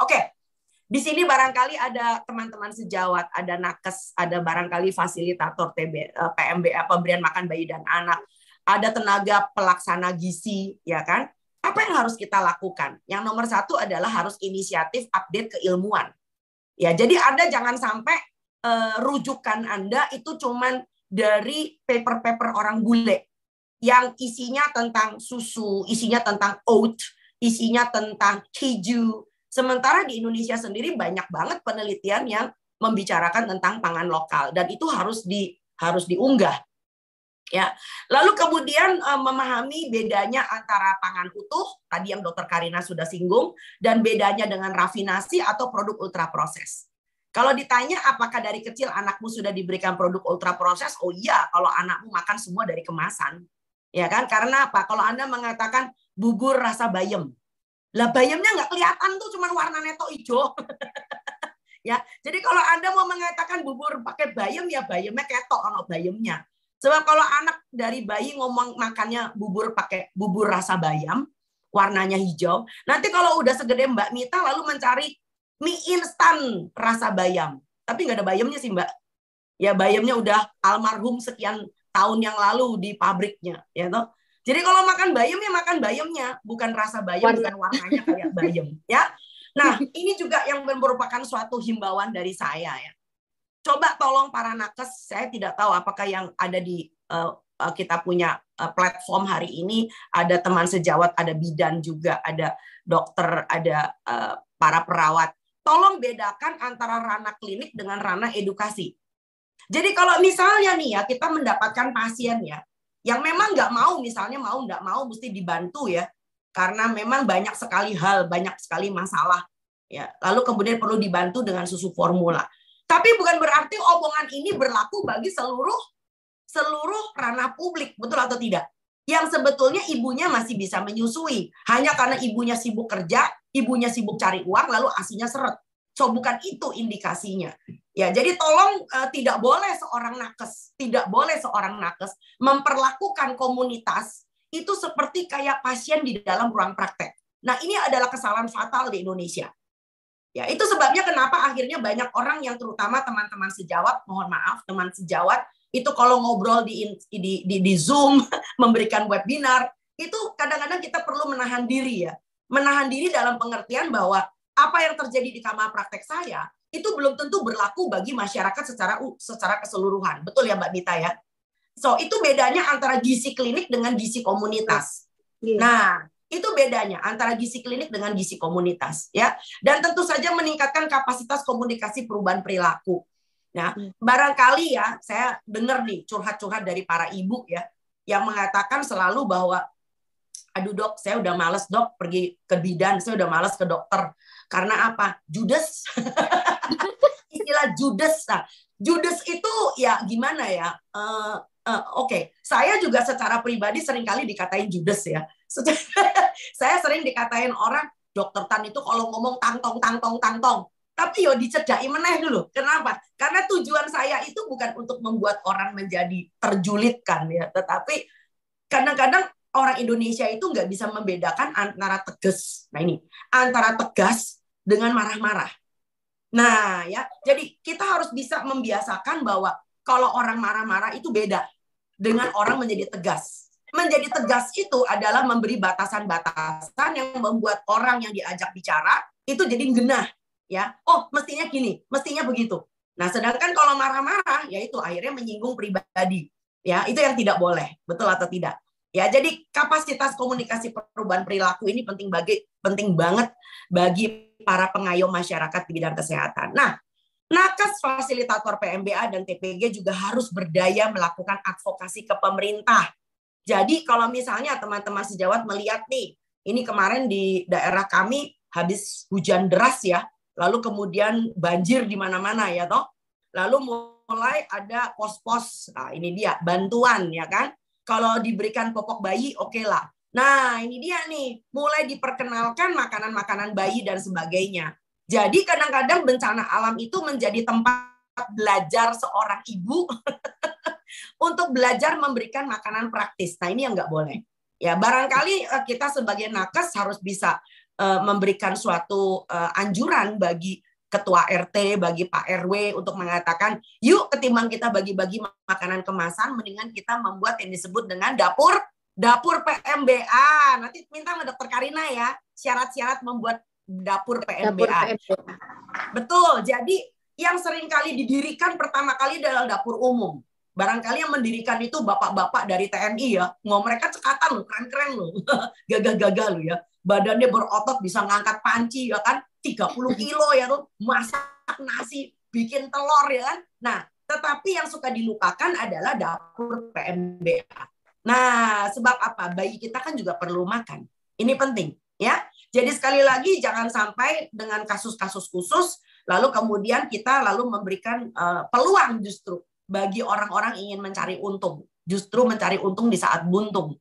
Oke. Di sini barangkali ada teman-teman sejawat, ada nakes, ada barangkali fasilitator PMBA, pemberian makan bayi dan anak, ada tenaga pelaksana gizi, ya kan? Apa yang harus kita lakukan? Yang nomor satu adalah harus inisiatif update keilmuan. Ya, jadi Anda jangan sampai rujukan Anda itu cuman dari paper-paper orang bule yang isinya tentang susu, isinya tentang oat, isinya tentang keju. Sementara di Indonesia sendiri banyak banget penelitian yang membicarakan tentang pangan lokal dan itu harus diunggah. Ya. Lalu kemudian memahami bedanya antara pangan utuh, tadi yang Dokter Karina sudah singgung, dan bedanya dengan rafinasi atau produk ultra proses. Kalau ditanya apakah dari kecil anakmu sudah diberikan produk ultra proses? Oh iya, kalau anakmu makan semua dari kemasan. Ya kan? Karena apa? Kalau Anda mengatakan bubur rasa bayam, lah bayamnya nggak kelihatan tuh, cuman warnanya tok hijau. Ya, jadi kalau Anda mau mengatakan bubur pakai bayam, ya bayamnya ketok ono bayamnya. Sebab kalau anak dari bayi ngomong makannya bubur pakai bubur rasa bayam, warnanya hijau. Nanti kalau udah segede Mbak Mita lalu mencari mie instan rasa bayam, tapi nggak ada bayamnya sih Mbak. Ya bayamnya udah almarhum sekian tahun yang lalu di pabriknya, ya toh. Jadi kalau makan bayam ya makan bayamnya, bukan rasa bayam, bukan warnanya kayak bayam, ya. Nah, ini juga yang merupakan suatu himbauan dari saya ya. Coba tolong para nakes, saya tidak tahu apakah yang ada di kita punya platform hari ini, ada teman sejawat, ada bidan juga, ada dokter, ada para perawat. Tolong bedakan antara ranah klinik dengan ranah edukasi. Jadi kalau misalnya nih ya, kita mendapatkan pasien ya, yang memang nggak mau, misalnya mau nggak mau mesti dibantu ya, karena memang banyak sekali hal, banyak sekali masalah ya. Lalu kemudian perlu dibantu dengan susu formula. Tapi bukan berarti omongan ini berlaku bagi seluruh ranah publik, betul atau tidak? Yang sebetulnya ibunya masih bisa menyusui, hanya karena ibunya sibuk kerja, ibunya sibuk cari uang, lalu asinya seret. So bukan itu indikasinya. Ya, jadi tolong tidak boleh seorang nakes memperlakukan komunitas itu seperti kayak pasien di dalam ruang praktek. Nah, ini adalah kesalahan fatal di Indonesia. Ya, itu sebabnya kenapa akhirnya banyak orang yang terutama teman-teman sejawat, mohon maaf, teman sejawat itu kalau ngobrol di Zoom, memberikan webinar, itu kadang-kadang kita perlu menahan diri ya. Menahan diri dalam pengertian bahwa apa yang terjadi di kamar praktek saya itu belum tentu berlaku bagi masyarakat secara keseluruhan. Betul ya Mbak Mita ya? So, itu bedanya antara gizi klinik dengan gizi komunitas. Nah, itu bedanya antara gizi klinik dengan gizi komunitas ya. Dan tentu saja meningkatkan kapasitas komunikasi perubahan perilaku. Nah, barangkali ya saya dengar nih curhat-curhat dari para ibu ya yang mengatakan selalu bahwa aduh dok, saya udah males dok pergi ke bidan, saya udah males ke dokter. Karena apa? Judes. Istilah judes. Nah, judes itu ya gimana ya? Oke. Saya juga secara pribadi seringkali dikatain judes ya. Saya sering dikatain orang, dokter Tan itu kalau ngomong tangtong. Tapi yo dicedai meneh dulu. Kenapa? Karena tujuan saya itu bukan untuk membuat orang menjadi terjulitkan ya, tetapi kadang-kadang orang Indonesia itu nggak bisa membedakan antara tegas. Nah ini, antara tegas dengan marah-marah. Nah ya, jadi kita harus bisa membiasakan bahwa kalau orang marah-marah itu beda dengan orang menjadi tegas. Menjadi tegas itu adalah memberi batasan-batasan yang membuat orang yang diajak bicara itu jadi genah. Ya, oh mestinya gini, mestinya begitu. Nah, sedangkan kalau marah-marah, ya itu akhirnya menyinggung pribadi. Ya, itu yang tidak boleh, betul atau tidak? Ya, jadi kapasitas komunikasi perubahan perilaku ini penting banget bagi para pengayom masyarakat di bidang kesehatan. Nah, nakes, fasilitator PMBA dan TPG juga harus berdaya melakukan advokasi ke pemerintah. Jadi kalau misalnya teman-teman sejawat melihat nih, ini kemarin di daerah kami habis hujan deras ya, lalu kemudian banjir di mana-mana ya toh. Lalu mulai ada pos-pos, nah ini dia bantuan ya kan. Kalau diberikan popok bayi oke lah. Nah ini dia nih, mulai diperkenalkan makanan-makanan bayi dan sebagainya. Jadi kadang-kadang bencana alam itu menjadi tempat belajar seorang ibu untuk belajar memberikan makanan praktis. Nah ini yang nggak boleh. Ya barangkali kita sebagai nakes harus bisa memberikan suatu anjuran bagi ketua RT, bagi Pak RW untuk mengatakan, yuk ketimbang kita bagi-bagi makanan kemasan, mendingan kita membuat yang disebut dengan dapur PMBA. Nanti minta sama Dokter Karina ya, syarat-syarat membuat dapur PMBA. Betul, jadi yang sering kali didirikan pertama kali adalah dapur umum. Barangkali yang mendirikan itu bapak-bapak dari TNI ya. Mereka cekatan loh, keren-keren loh. Gagah-gagah loh ya. Badannya berotot, bisa ngangkat panci ya kan. 30 kilo ya tuh. Masak nasi, bikin telur ya kan. Nah, tetapi yang suka dilupakan adalah dapur PMBA. Nah, sebab apa? Bayi kita kan juga perlu makan. Ini penting ya. Jadi sekali lagi jangan sampai dengan kasus-kasus khusus lalu kemudian kita lalu memberikan peluang justru bagi orang-orang ingin mencari untung, justru mencari untung di saat buntung.